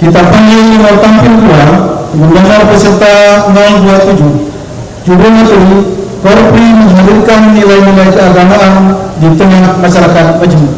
Kita panggil tampil dua mendengar peserta 027 judul materi Korpri menghadirkan nilai-nilai keagamaan di tengah masyarakat majmuk.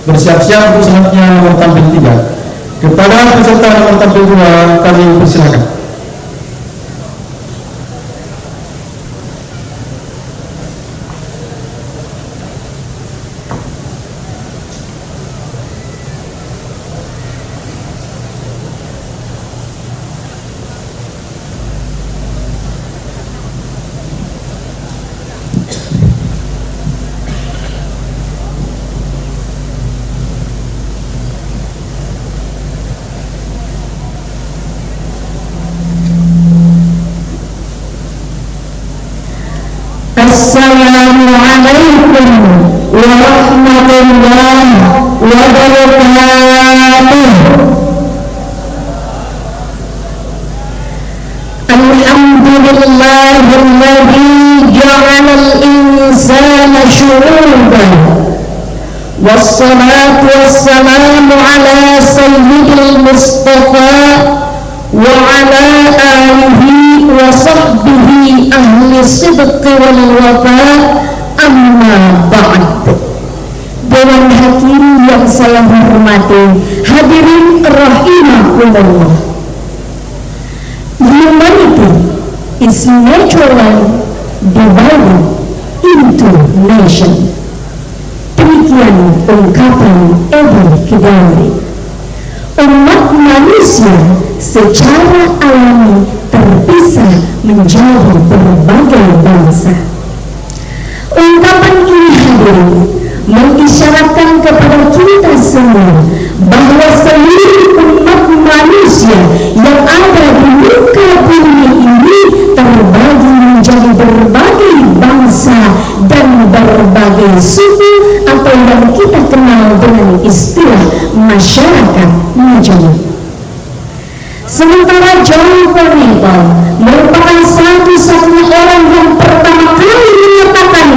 Bersiap-siap untuk selanjutnya nomor tampil 3. Kepada peserta nomor tampil 2 kami persilakan. Assalamualaikum warahmatullahi wabarakatuh. Alhamdulillahilladzi ja'alal insana syu'uban wassalatu wassalamu ala sayyidil mustafa wa ala alihi wa sahbihi ahli sidqi wal wafa, amma ba'd. Dewan Hakim yang saya hormati, hadirin rahimakumullah. Humanity is naturally divided into nation. Demikian ungkapan Abu Kidawi. Umat manusia secara alami terpisah menjadi berbagai bangsa. Ungkapan ini hadirin mengisyaratkan kepada kita semua bahwa seluruh umat manusia yang ada di muka bumi ini terbagi menjadi berbagai bangsa dan berbagai suku atau yang kita kenal dengan istilah masyarakat majmuk. Sementara John Pernipal merupakan satu-satunya orang yang pertama kali menyatakan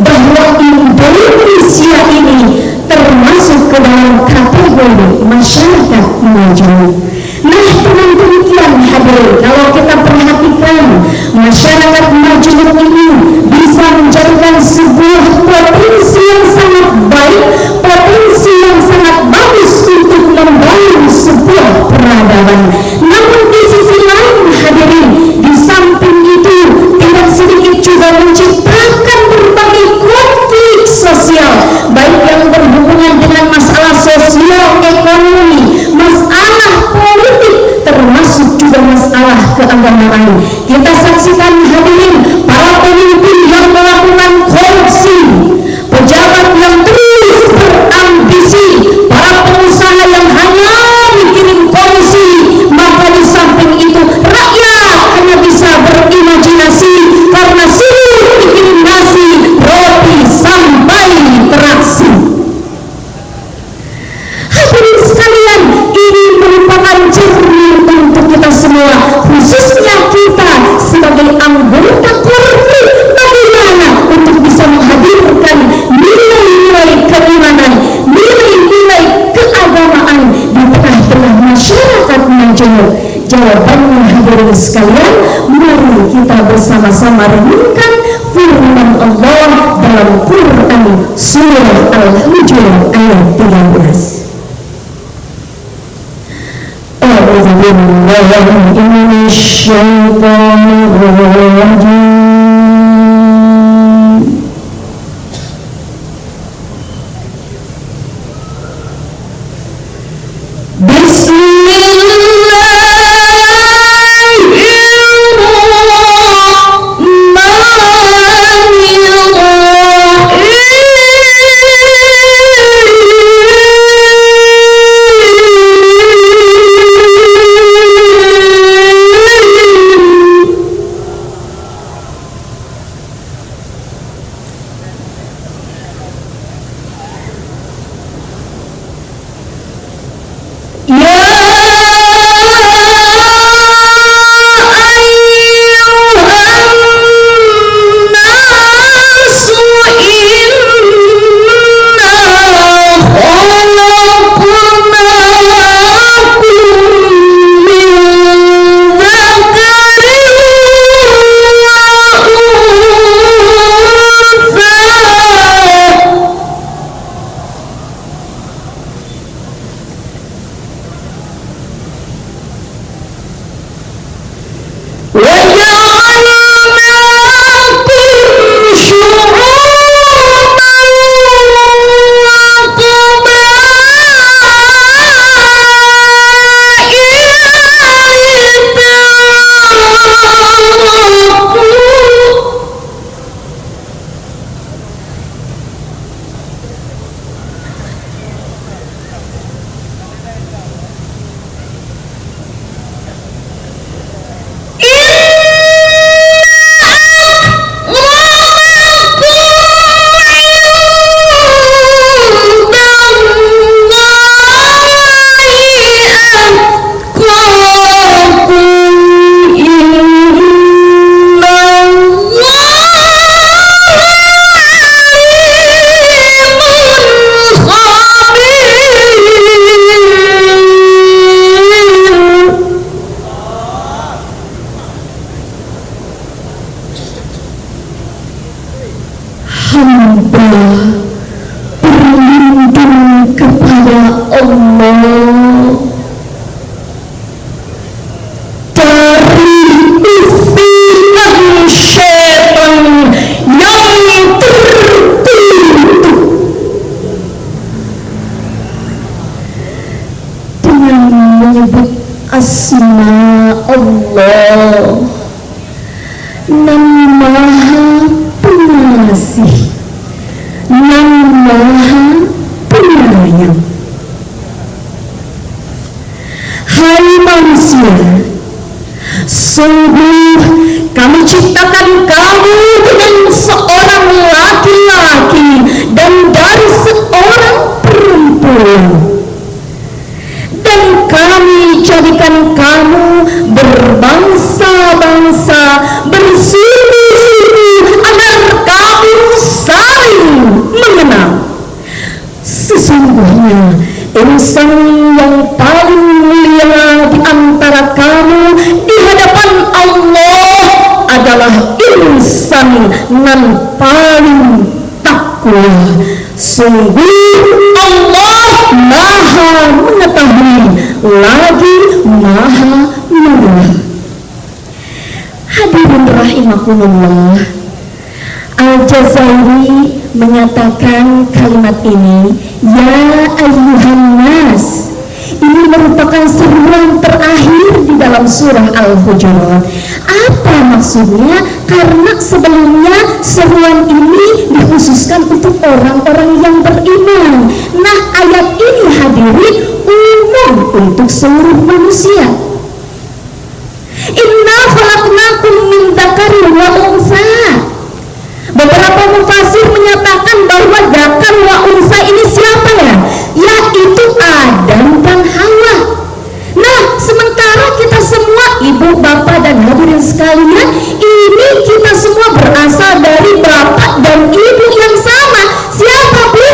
bahwa Indonesia ini termasuk ke dalam kategori masyarakat majmuk. Nah, dengan demikian hadirin, kalau kita perhatikan masyarakat majmuk ini bisa menjadikan sebuah potensi yang sangat baik, potensi yang sangat bagus untuk membangun sebuah peradaban. Namun di sisi lain hadirin, di samping itu tidak sedikit juga menciptakan berbagai konflik sosial, baik yang berhubungan dengan masalah sosial ekonomi, masalah politik, termasuk juga masalah keagamaan. Kita saksikan hadirin para pemimpin yang melakukan korupsi, pejabat yang terus berambisi, para pengusaha yang hanya mikirin komisi. Maka di samping itu rakyat hanya bisa berimajinasi karena sibuk mikirin nasi, roti, sampai teraksi. Hadirin sekalian, ini merupakan cermin untuk kita semua, khususnya kita sebagai anggota Korpri, bagaimana untuk bisa menghadirkan nilai-nilai keimanan, nilai-nilai keagamaan di tengah-tengah masyarakat majmuk. Jawabannya hadirin sekalian, mari kita bersama-sama renungkan firman Allah dalam Quran surah Al-Hujurat ayat 13. A'udzu billahi minasyaitonir rajim. asma Allah, Nam Maha Pengasih, Nam Maha Penyayang. Hai manusia, sungguh kami ciptakan kamu dengan seorang laki-laki dan dari seorang perempuan, dan kami jadikan kamu berbangsa-bangsa, bersuku-suku, agar kamu saling mengenal. Sesungguhnya insan yang paling mulia di antara kamu di hadapan Allah adalah insan yang paling takwa. Sungguh Allah Maha mengetahui lagi Maha mendengar. Hadirin rahimakumullah, Al-Jazairi menyatakan kalimat ini, ya ayyuhan nas. Ini merupakan seruan terakhir di dalam surah Al-Hujurat. Apa maksudnya? Karena sebelumnya seruan ini dikhususkan untuk orang-orang yang beriman. Nah, ayat ini hadirin umum untuk seluruh manusia. Inna khalaqnakum min dzakarin wa untha. Beberapa mufasir menyatakan bahwa dzakar wa untha ini siapa ya? Yaitu Adam dan Hawa. Nah, sementara kita semua, ibu, bapak, dan hadirin sekalian, ini kita semua berasal dari bapak dan ibu yang sama. Siapa bu?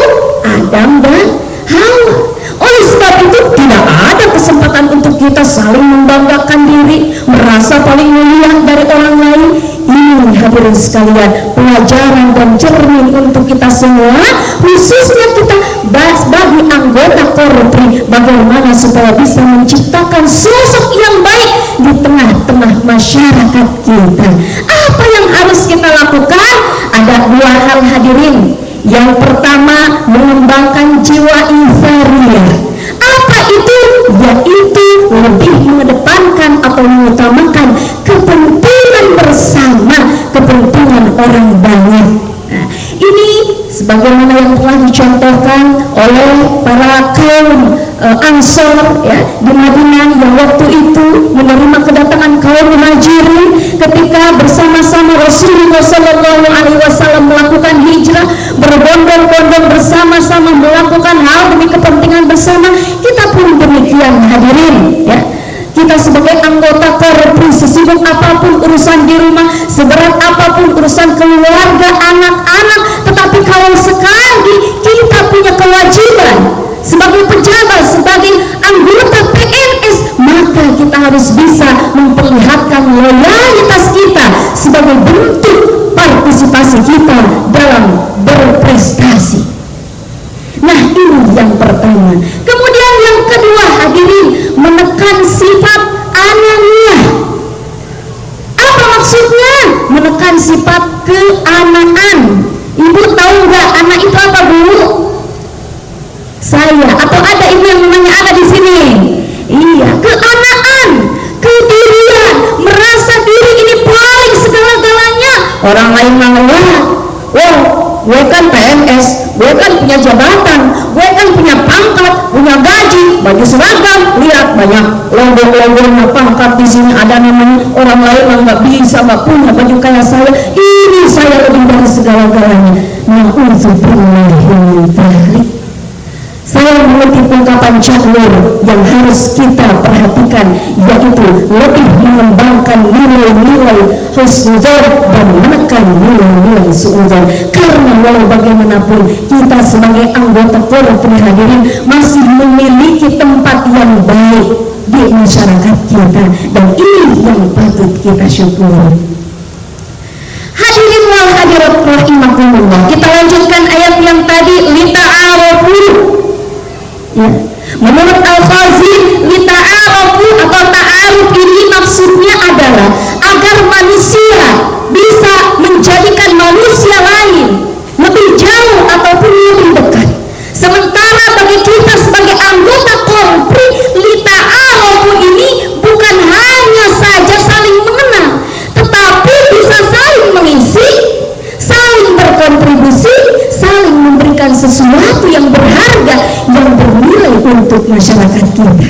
Adam dan Hawa. Oleh sebab itu tidak ada kesempatan untuk kita saling membanggakan diri, merasa paling mulia dari orang lain. Ini hadirin sekalian pelajaran dan cermin untuk kita semua, khususnya kita bagi anggota Korpri, bagaimana supaya bisa menciptakan sosok yang baik di tengah-tengah masyarakat kita. Apa yang harus kita lakukan? Ada dua hal hadirin. Yang pertama, mengembangkan jiwa inferior. Apa itu? Yaitu lebih mengedepankan atau mengutamakan kepentingan bersama, kepentingan orang banyak. Nah, ini sebagaimana yang telah dicontohkan oleh para kaum Ansor ya, di Madinah yang waktu itu menerima kedatangan kaum Muhajirin ketika bersama-sama Rasulullah SAW melakukan hijrah, berbondong-bondong bersama-sama melakukan hal demi kepentingan bersama. Kita pun demikian hadirin ya. Kita sebagai anggota Korpri, sesibuk apapun urusan di rumah, seberat apapun urusan keluarga, anak-anak, tetapi kalau sekali kita punya kewajiban sebagai pejabat, sebagai anggota PNS, maka kita harus bisa memperlihatkan loyalitas kita sebagai bentuk partisipasi kita dalam berprestasi. Nah, ini yang pertama. Kemudian yang kedua hadirin, menekan sifat ananiah. Apa maksudnya? Menekan sifat keanaan. Ibu tahu nggak anak itu apa bu? Saya atau ada ibu yang namanya ada di sini? Iya, keanaan, kedirian, merasa diri ini paling segala-galanya. Orang lain mengelak, wah, gue kan PNS, gue kan punya jabatan, gue kan punya pangkat, punya gaji, baju seragam, lihat banyak logo-logo pangkat di sini ada namanya. Orang lain yang nggak bisa, nggak punya baju kayak saya. Ini saya lebih dari segala-galanya. Na'udzubillahi. Saya mengutip ungkapan Caknur yang harus kita perhatikan, yaitu lebih mengembangkan nilai-nilai husnuzon dan menekan nilai-nilai suudzon. Karena walau bagaimanapun kita sebagai anggota Korpri hadirin masih memiliki tempat yang baik di masyarakat kita, dan ini yang patut kita syukuri. Hadirin wal hadirat rahimakumullah. Kita lanjutkan ayat yang tadi, lita'arafu. Ya. Menurut Al-Khazi, lita'arafu atau ta'aruf ini maksudnya adalah agar manusia bisa menjadikan manusia lain lebih jauh ataupun lebih dekat. Sementara bagi kita sebagai anggota Korpri, lita'arafu ini sesuatu yang berharga, yang bernilai untuk masyarakat kita.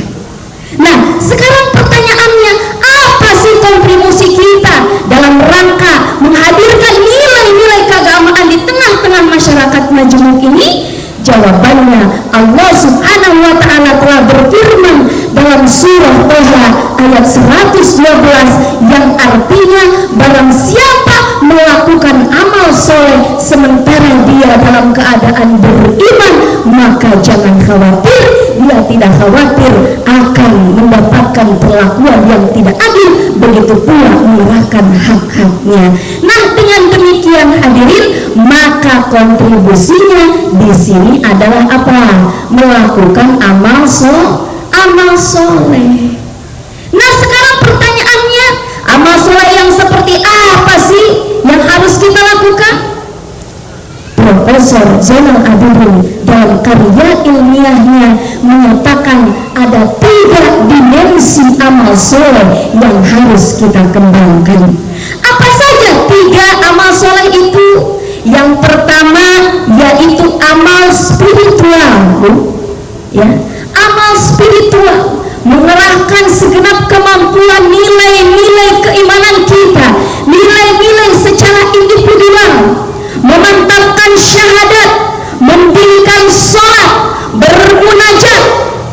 Nah, sekarang pertanyaannya, apa sih kontribusi kita dalam rangka menghadirkan nilai-nilai keagamaan di tengah-tengah masyarakat majemuk ini? Jawabannya, Allah Subhanahu wa Ta'ala telah berfirman dalam surah Toha ayat 112 yang artinya, barang siapa melakukan amal soleh sementara dia dalam keadaan beriman, maka jangan khawatir, dia tidak khawatir akan mendapatkan perlakuan yang tidak adil, begitu pula menyerahkan hak-haknya. Nah, dengan demikian hadirin, maka kontribusinya di sini adalah apa? Melakukan amal soleh. Nah, sekarang pertanyaannya, amal soleh yang seperti apa sih yang harus kita lakukan? Profesor Zainal Abidin dalam karya ilmiahnya menyatakan ada 3 dimensi amal soleh yang harus kita kembangkan. Apa saja 3 amal soleh itu? Yang pertama yaitu amal spiritual, ya, amal spiritual, mengerahkan segenap kemampuan nilai-nilai keimanan kita, nilai-nilai secara individual, memantapkan syahadat, mendirikan sholat, bermunajat,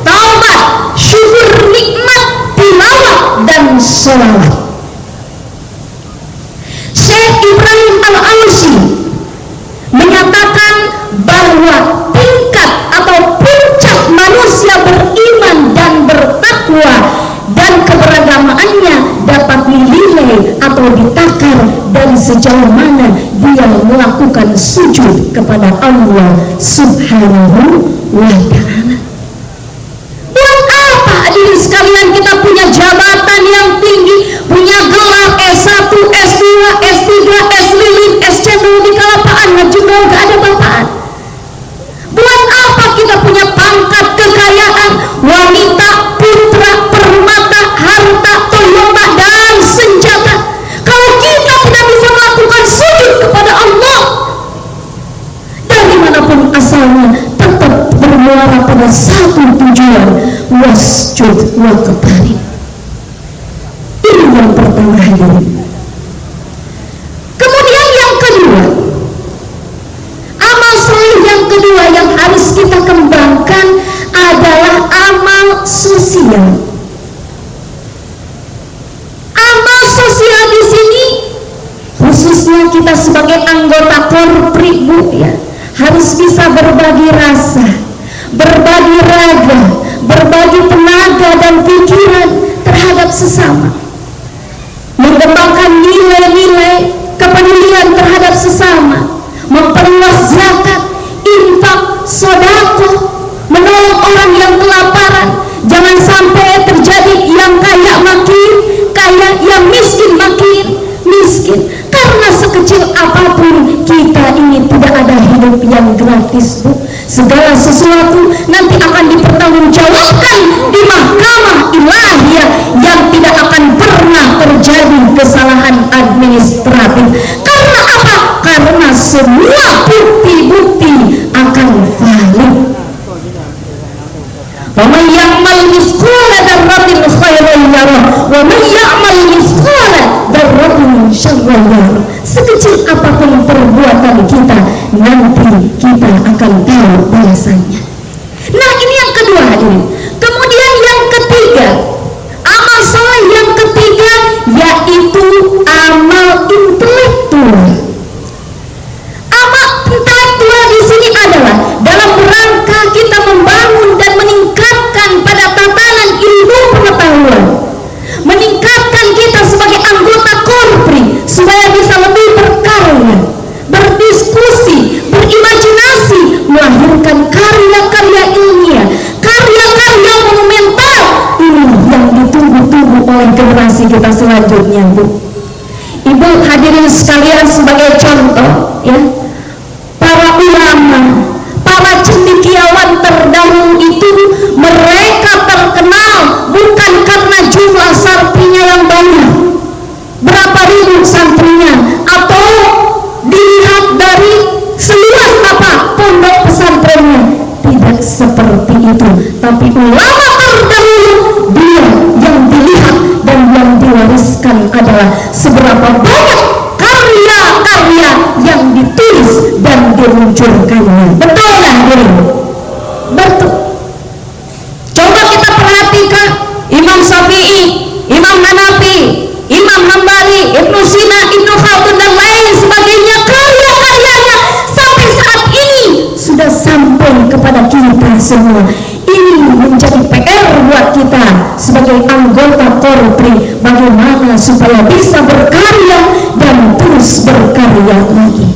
taubat, syukur nikmat, tilawah, dan sholawat. Syekh Ibrahim Al-Ausi menyatakan bahwa tingkat atau puncak manusia beriman dan bertakwa dan keberagamaannya dapat dinilai atau ditakar dari sejauh mana dia melakukan sujud kepada Allah Subhanahu wa Ta'ala. Buat apa hadirin sekalian kita punya jabatan yang tinggi, punya gelar S1, S2, S3, S-Lilin, S-Cendol di Kalapaan, Ngejendol gak ada bapaan? Buat apa kita punya pangkat, kekayaan, wanita, putra, permata, harta, Toyota, dan senjata, kalau kita tidak bisa melakukan sujud kepada Allah? Dari manapun asalnya, tetap bermuara pada satu tujuan, wasjud wa qatarib. Ini yang pertama hadirin. Kemudian yang kedua, amal soleh yang kedua yang harus kita kembangkan adalah amal sosial. Amal sosial di sini khususnya kita sebagai anggota korpri, Bu, ya, harus bisa berbagi rasa, berbagi raga, berbagi tenaga dan pikiran terhadap sesama, mengembangkan nilai-nilai kepedulian terhadap sesama, memperluas zakat, infak, sedekah, menolong orang yang kelaparan. Jangan sampai terjadi yang kaya makin kaya, yang miskin makin miskin. Karena sekecil apapun kita ini tidak ada hidup yang gratis, Bu. Segala sesuatu nanti akan dipertanggungjawabkan di mahkamah ilahiyah yang tidak akan pernah terjadi kesalahan administratif. Karena apa? Karena semua bukti-bukti akan valid. Wa may ya'mal mithqala dzarratin khairan yarah wa may ya'mal mithqala dzarratin syarran yarah. Sekecil apapun perbuatan kita, nanti kita akan tahu balasannya. Nah, ini yang kedua hadirin. Kemudian yang ketiga, amal soleh yang ketiga yaitu amal intelektual. Amal intelektual di sini adalah dalam rangka kita membangun dan meningkatkan pada tatanan ilmu pengetahuan, meningkatkan kita sebagai anggota korpri supaya bisa lebih berkarya, berdiskusi, berimajinasi, melahirkan karya-karya ilmiah, karya-karya monumental ini yang ditunggu-tunggu oleh generasi kita selanjutnya, Bu. Ibu hadirin sekalian, sebagai contoh, ya, para ulama, para cendekiawan terdahulu itu mereka terkenal bukan karena jumlah santrinya yang banyak, berapa ribu santrinya, atau dilihat dari seluas apa pondok pesantren tapi ulama terdahulu dia yang dilihat dan yang diwariskan adalah seberapa banyak karya-karya yang ditulis dan diluncurkannya. Betul nggak, hadirin? Betul. Coba kita perhatikan Imam Syafi'i, Imam Hanafi, Imam Hambali, Ibnu Sina, Ibnu Khaldun dan lain sebagainya, karya-karyanya sampai saat ini sudah sampai kepada kita semua. Ini menjadi PR buat kita sebagai anggota Korpri, bagaimana supaya bisa berkarya dan terus berkarya lagi.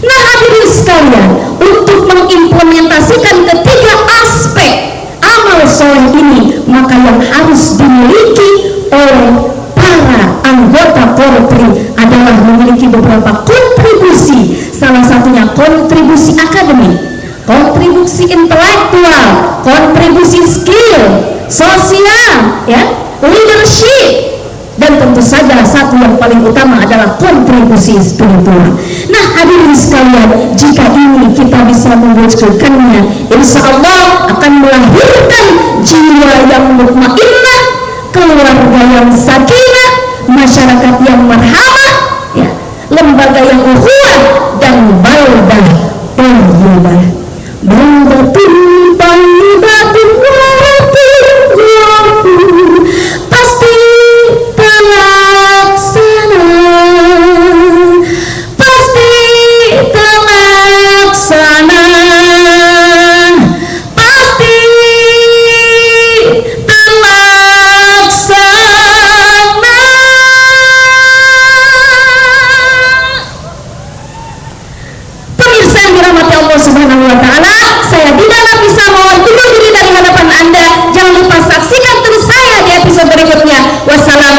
Nah, hadirin sekalian, untuk mengimplementasikan ketiga aspek amal soleh ini, maka yang harus dimiliki oleh para anggota Korpri adalah memiliki beberapa kontribusi. Salah satunya kontribusi akademik, kontribusi intelektual, kontribusi skill, sosial, ya, leadership, dan tentu saja satu yang paling utama adalah kontribusi spiritual. Nah, hadirin sekalian, jika ini kita bisa mewujudkannya, insya Allah akan melahirkan jiwa yang mutmainnah, keluarga yang sakinah, masyarakat yang marhamah, ya, lembaga yang ukhuwah, dan baldah thayyibah. Baldatun thayyibatun waratun pasti terlaksana, pasti terlaksana, pasti terlaksana. Pemirsa yang dirahmati Allah Subhanahu wa Ta'ala, saya tidak bisa mewakili diri dari hadapan Anda. Jangan lupa saksikan terus saya di episode berikutnya. Wassalamualaikum